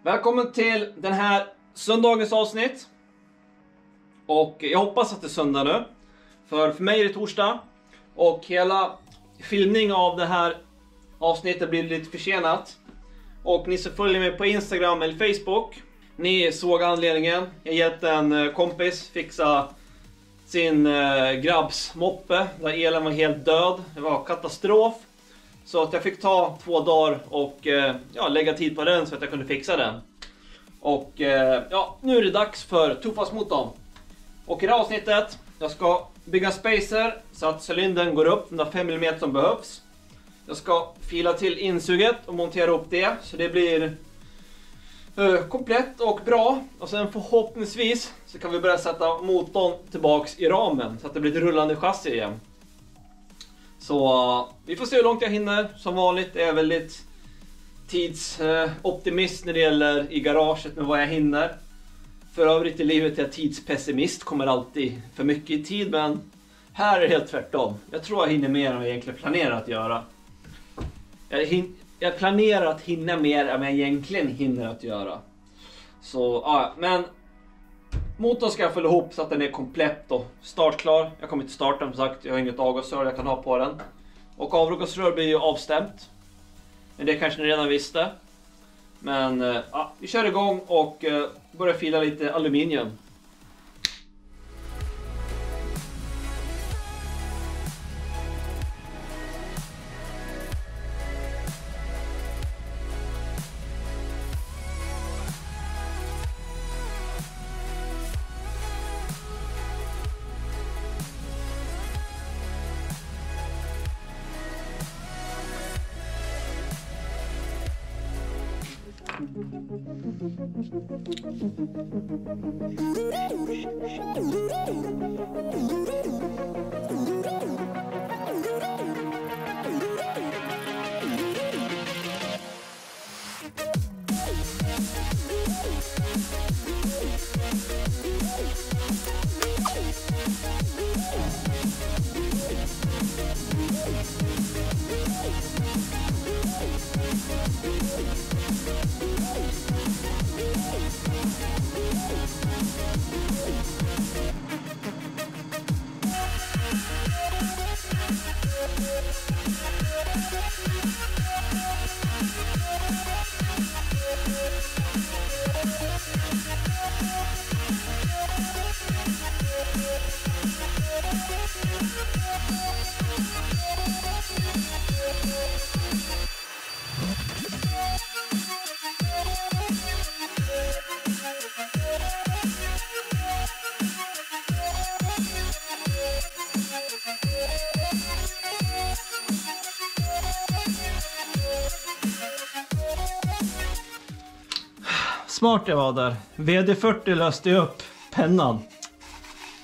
Välkommen till den här söndagens avsnitt. Och jag hoppas att det är söndag nu. För mig är det torsdag. Och hela filmning av det här avsnittet blir lite försenat. Och ni som följer mig på Instagram eller Facebook, ni såg anledningen. Jag hjälpte en kompis fixa sin grabbs moppe där elen var helt död. Det var katastrof. Så att jag fick ta 2 dagar och lägga tid på den så att jag kunde fixa den. Och nu är det dags för tuffasmotorn. Och i det här avsnittet, jag ska bygga spacer så att cylindern går upp de 5 mm som behövs. Jag ska fila till insuget och montera upp det så det blir komplett och bra. Och sen förhoppningsvis så kan vi börja sätta motorn tillbaks i ramen så att det blir ett rullande chassi igen. Så vi får se hur långt jag hinner. Som vanligt är jag väldigt tidsoptimist när det gäller i garaget med vad jag hinner. För övrigt i livet är jag tidspessimist, kommer alltid för mycket i tid, men här är det helt tvärtom. Jag tror jag hinner mer än jag egentligen planerar att göra. Jag planerar att hinna mer än jag egentligen hinner att göra. Så men motorn ska jag följa ihop så att den är komplett och startklar. Jag kommer inte starta den, som sagt, jag har inget avgasrör jag kan ha på den. Och avgasrör blir ju avstämt. Men det kanske ni redan visste. Men vi kör igång och börjar fila lite aluminium. Smart jag var där. VD40 löste upp pennan.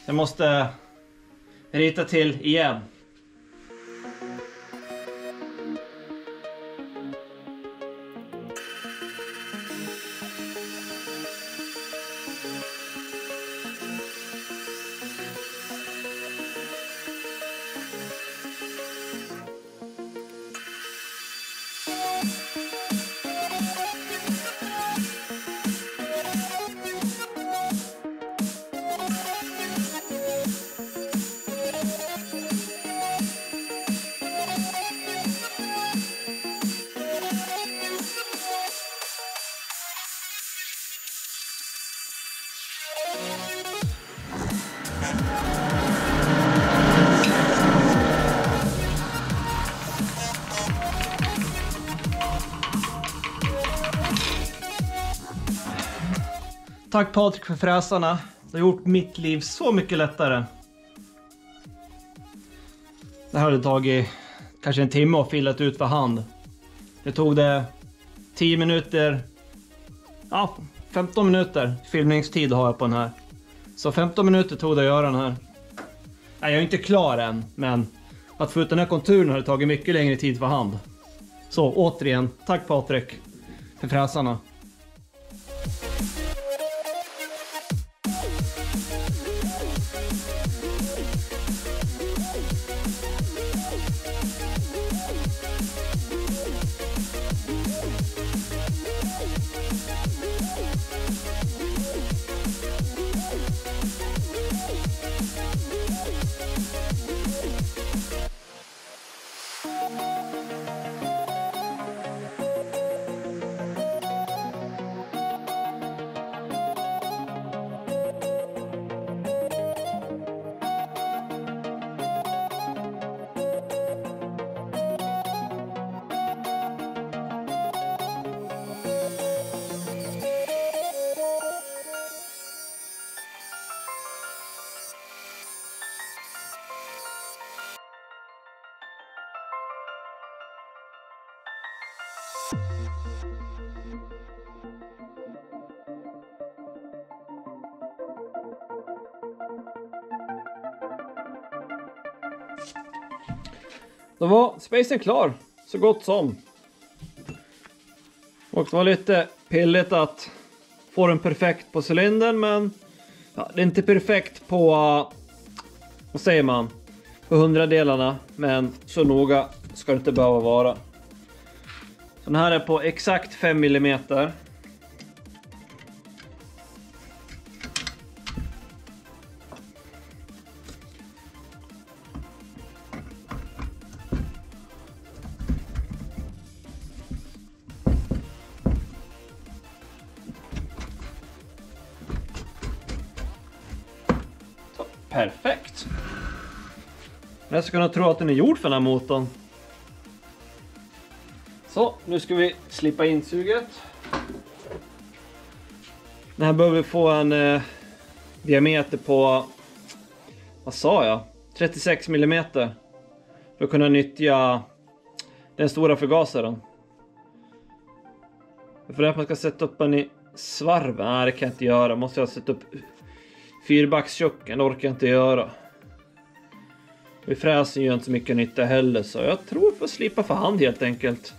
Jag måste rita till igen. Tack Patrik för fräsarna. Det har gjort mitt liv så mycket lättare. Det här hade tagit kanske en timme att filat ut för hand. Det tog det 10 minuter. 15 minuter filmningstid har jag på den här. Så 15 minuter tog det att göra den här. Nej, jag är inte klar än, men att få ut den här konturen har det tagit mycket längre tid för hand. Så återigen, tack Patrik för fräsarna. Då var spacen klar, så gott som. Och det var lite pilligt att få den perfekt på cylindern, men ja, det är inte perfekt på, vad säger man, på 100-delarna, men så noga ska det inte behöva vara. Så den här är på exakt 5 mm. Perfekt. Jag ska kunna tro att den är gjord för den här motorn. Så, nu ska vi slippa insuget. Den här behöver få en diameter på, vad sa jag? 36 mm. För att kunna nyttja den stora förgasaren. För att man ska sätta upp den i svarven. Nej, det kan jag inte göra. Måste jag sätta upp fyrbacksköken, det orkar jag inte göra. Vi fräser ju inte så mycket nytta heller, så jag tror jag får slipa för hand helt enkelt.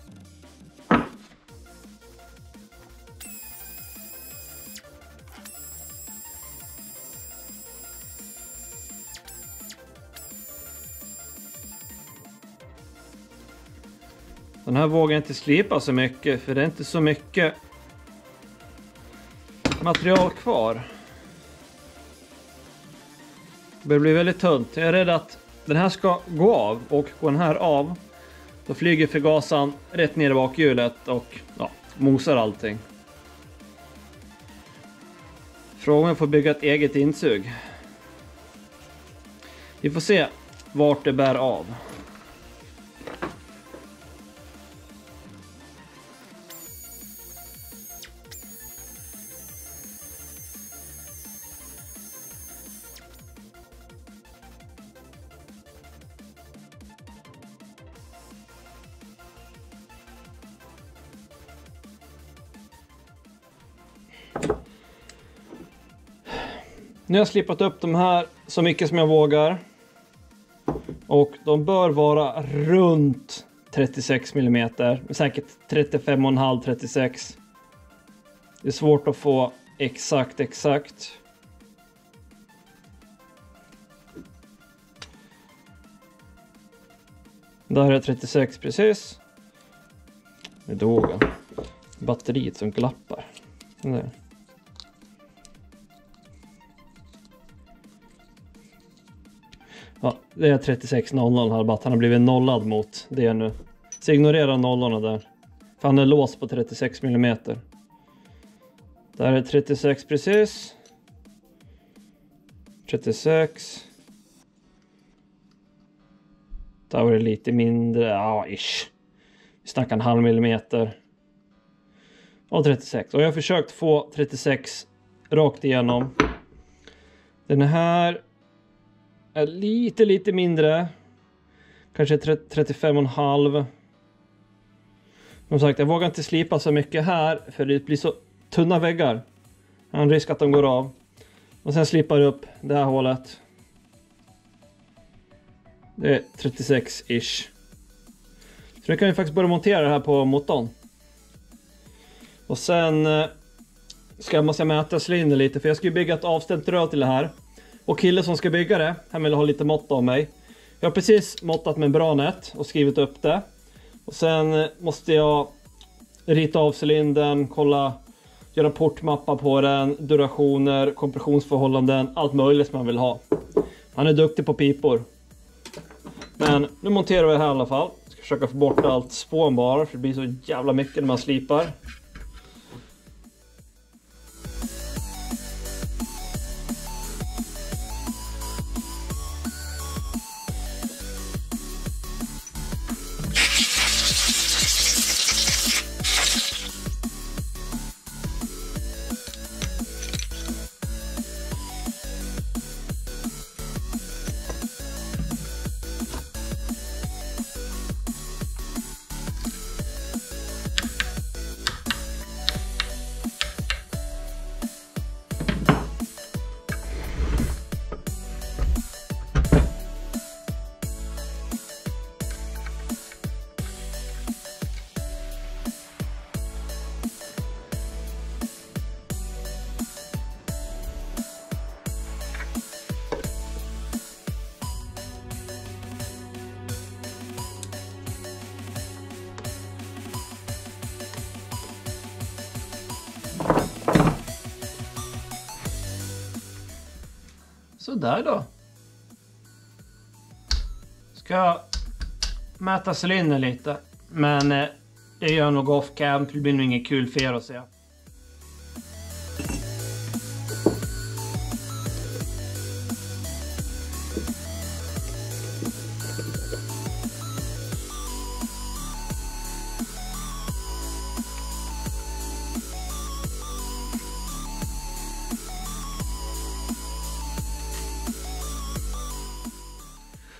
Den här vågar inte slipa så mycket, för det är inte så mycket material kvar. Det blir väldigt tunt. Jag är rädd att den här ska gå av, och går den här av, då flyger förgasaren rätt ner i bakhjulet och ja, mosar allting. Frågan är om jag får bygga ett eget insug. Vi får se vart det bär av. Nu har jag slipat upp de här så mycket som jag vågar. Och de bör vara runt 36 mm. Säkert 35,5-36. Det är svårt att få exakt. Där är 36 precis. Det är dågen. Batteriet som glappar. Där. Ja, det är 36,00 här, bara att han har blivit nollad mot det nu. Så ignorera nollorna där. För han är låst på 36 mm. Där är 36 precis. 36. Där var det lite mindre. Ja, ish. Vi snackar en halv millimeter. Och 36. Och jag har försökt få 36 rakt igenom. Den här är lite mindre. Kanske 35,5. Som sagt, jag vågar inte slipa så mycket här, för det blir så tunna väggar. Jag har en risk att de går av. Och sen slipar jag upp det här hålet. Det är 36-ish. Så nu kan vi faktiskt börja montera det här på motorn. Och sen måste jag mäta cylindern lite, för jag ska ju bygga ett avstämt rör till det här. Och killen som ska bygga det, han vill ha lite mått av mig. Jag har precis måttat membranet och skrivit upp det. Och sen måste jag rita av cylindern, kolla, göra portmappa på den, durationer, kompressionsförhållanden, allt möjligt som man vill ha. Han är duktig på pipor. Men nu monterar vi det här i alla fall. Ska Försöka få bort allt spån bara, för det blir så jävla mycket när man slipar. Så där då. Ska jag mäta cylindern lite. Men det gör nog off cam. Det blir nog inget kul för er att se.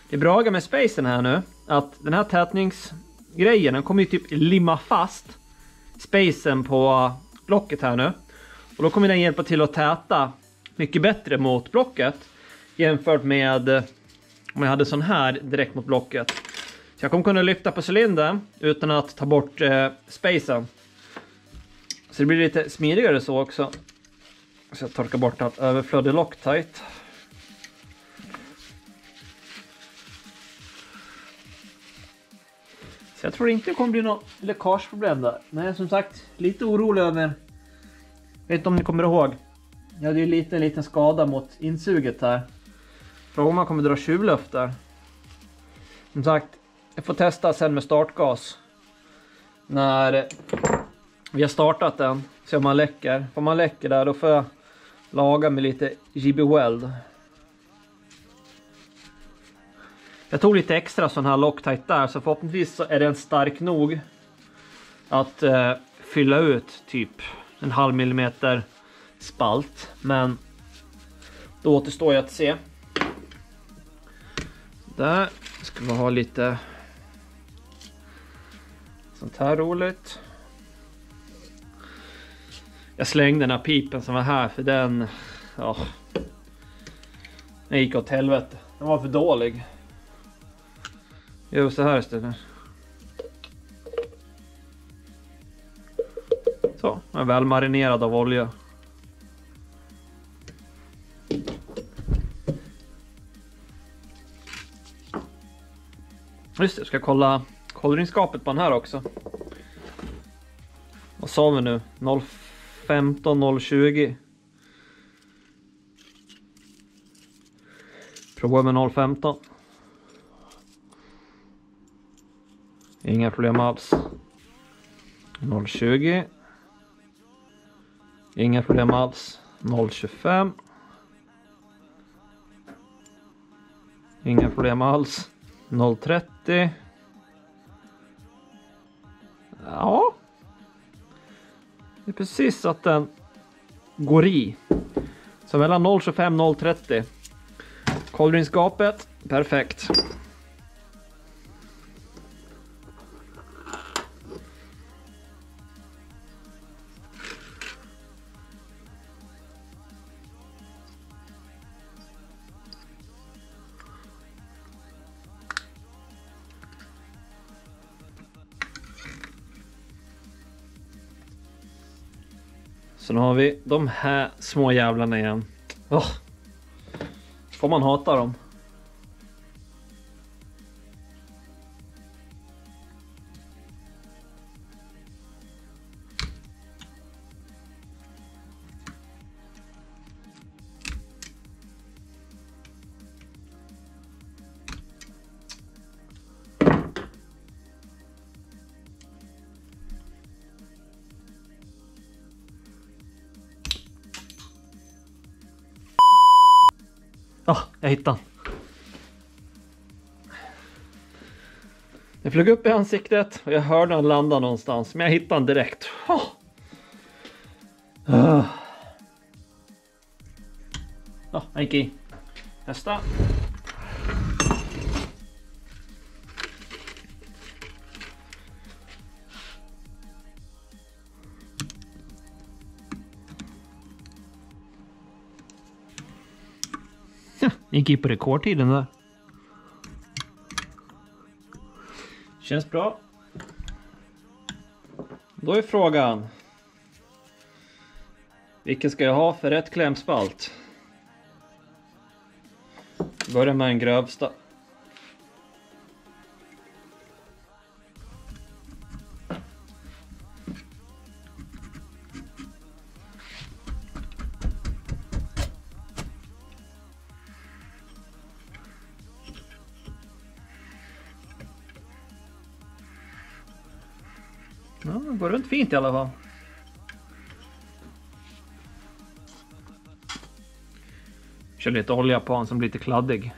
Det bra med spacen här nu, att den här tätningsgrejen, den kommer ju typ limma fast spacen på blocket här nu. Och då kommer den hjälpa till att täta mycket bättre mot blocket jämfört med om jag hade sån här direkt mot blocket. Så jag kommer kunna lyfta på cylindern utan att ta bort spacen. Så det blir lite smidigare så också. Så jag torkar bort allt överflöd i Loctite. Jag tror inte det kommer bli något läckageproblem där. Men jag är som sagt lite orolig över... Jag vet inte om ni kommer ihåg. Jag hade ju en liten skada mot insuget här. Frågan om man kommer dra tjuvluft där. Som sagt, jag får testa sen med startgas. När vi har startat den. Så om man läcker. Får man läcker där, då får jag laga med lite JB Weld. Jag tog lite extra sån här Loctite där, så förhoppningsvis så är den stark nog att fylla ut typ 0,5 millimeter spalt. Men då återstår jag att se. Där ska vi ha lite sånt här roligt. Jag slängde den här pipen som var här för den, ja, den gick åt helvete. Den var för dålig. Jo, så här istället. Så, den är väl marinerad av olja. Just det, jag ska kolla kollringskapet på den här också. Vad sa vi nu? 0,15, 0,20. Prova med 0,15. Inga problem alls. 0,20. Inga problem alls. 0,25. Inga problem alls. 0,30. Ja. Det är precis att den går i. Så mellan 0,25 och 0,30. Kollringskapet, perfekt. Så nu har vi de här små jävlarna igen. Får man hata dem. Jag hittade den. Jag flög upp i ansiktet och jag hörde den landa någonstans. Men jag hittade den direkt. Jag gick i. Nästa. Gick i på rekordtiden där. Känns bra. Då är frågan. Vilken ska jag ha för rätt klämspalt? Börja med den grövsta. Ja, det går runt fint i alla fall. Kör lite olja på den som blir lite kladdig.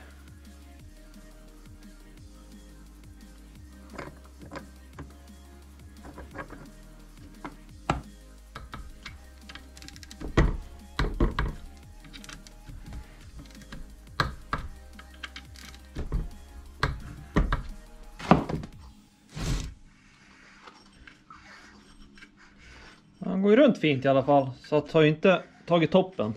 Han går ju runt fint i alla fall, så att har ju inte tagit toppen.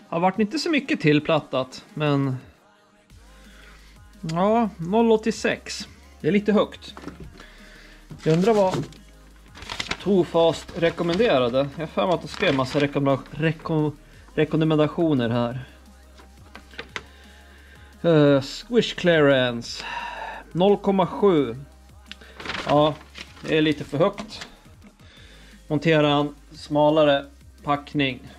Har varit inte så mycket tillplattat, men ja, 0,86. Det är lite högt. Jag undrar vad Tofast rekommenderade. Jag får att de skrev en massa rekommendationer här. Squish clearance 0,7. Ja, det är lite för högt. Montera en smalare packning.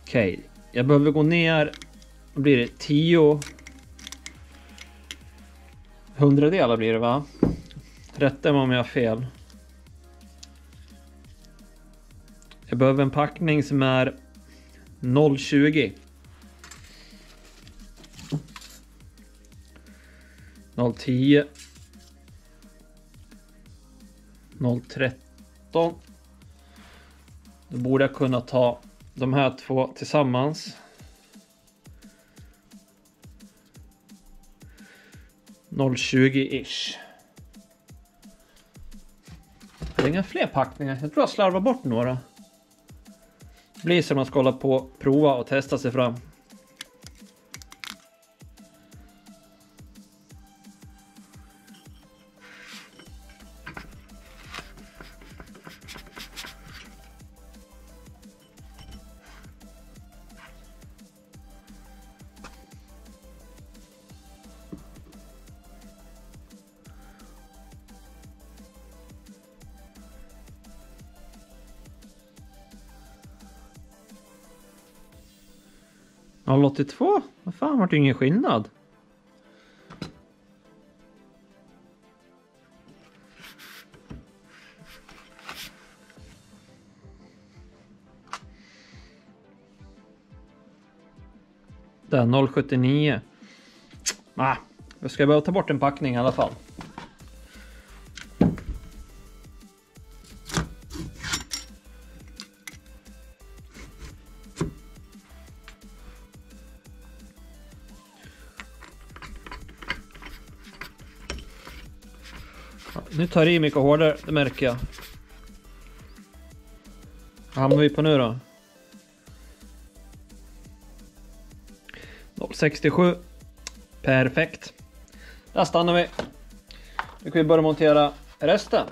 Okej, jag behöver gå ner. Då blir det 10 hundradelar blir det, va? Rätta mig om jag har fel. Jag behöver en packning som är 0,20. 0,10. 0,13. Då borde jag kunna ta de här två tillsammans. 0,20-ish. Det är inga fler packningar. Jag tror jag slarvar bort några. Det blir som man ska hålla på, prova och testa sig fram. Ja, 82? Vad fan, var det ingen skillnad? Där, 0,79. Jag ska behöva ta bort en packning i alla fall. Nu tar det i mycket hårdare, det märker jag. Vad hamnar vi på nu då? 0,67. Perfekt. Där stannar vi. Nu kan vi börja montera resten.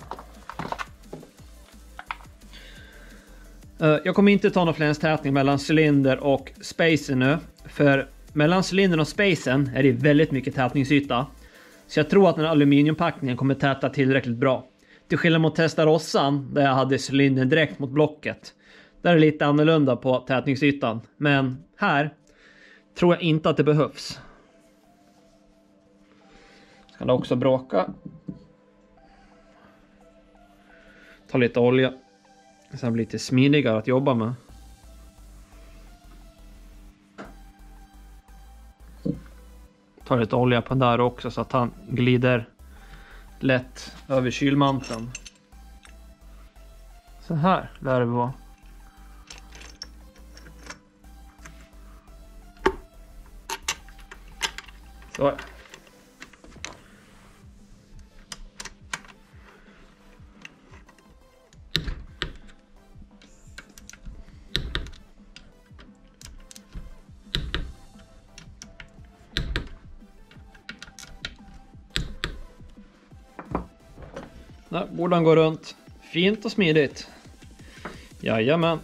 Jag kommer inte ta någon flänstätning mellan cylinder och spacen nu. För mellan cylindern och spacen är det väldigt mycket tätningsyta. Så jag tror att den här aluminiumpackningen kommer täta tillräckligt bra. Till skillnad mot Testarossan där jag hade cylindern direkt mot blocket. Där är det lite annorlunda på tätningsytan. Men här tror jag inte att det behövs. Ska det också bråka. Ta lite olja. Så det blir lite smidigare att jobba med. Ta lite olja på den där också så att han glider lätt över kylmanteln. Så här lär det vara. Så. Där borde han gå runt. Fint och smidigt. Jajamän.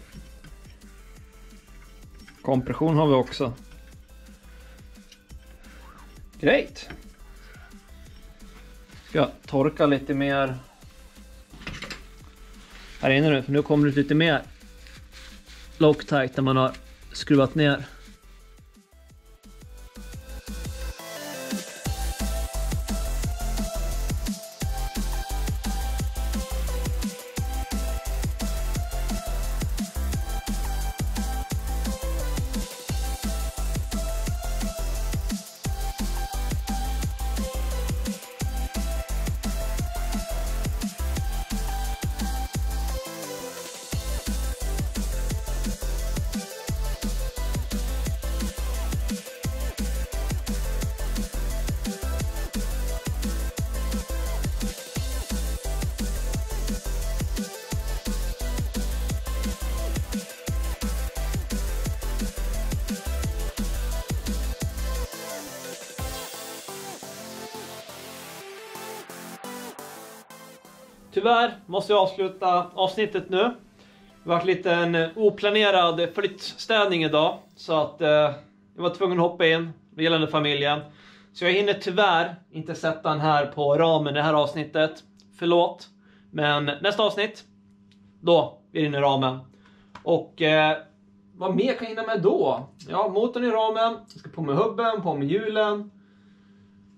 Kompression har vi också. Great. Ska jag torka lite mer här inne nu. För nu kommer det lite mer Loctite där man har skruvat ner. Tyvärr måste jag avsluta avsnittet nu. Det har varit lite en oplanerad flyttstädning idag. Så att jag var tvungen att hoppa in gällande familjen. Så jag hinner tyvärr inte sätta den här på ramen i det här avsnittet. Förlåt. Men nästa avsnitt, då blir det in i ramen. Och vad mer kan jag hinna med då? Ja, motorn i ramen. Jag ska på med hubben, på med hjulen.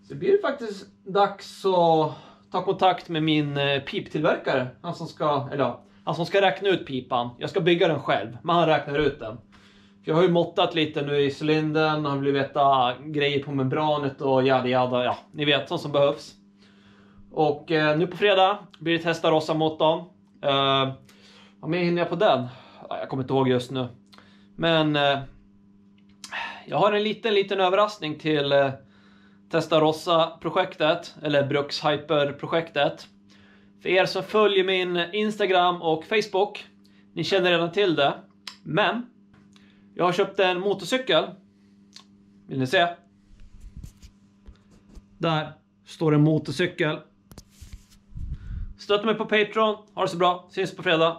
Så det blir faktiskt dags att ta kontakt med min piptillverkare. Han som ska räkna ut pipan. Jag ska bygga den själv, men han räknar ut den. För jag har ju måttat lite nu i cylindern. Han vill veta grejer på membranet och jada. Ja, ni vet, sånt som behövs. Och nu på fredag blir det Testarossa-motorn. Vad mer hinner jag på den? Jag kommer inte ihåg just nu. Men jag har en liten överraskning till Testarossa-projektet, eller Brukshyper-projektet. För er som följer min Instagram och Facebook, ni känner redan till det. Men jag har köpt en motorcykel. Vill ni se? Där står en motorcykel. Stötta mig på Patreon. Ha det så bra. Syns på fredag.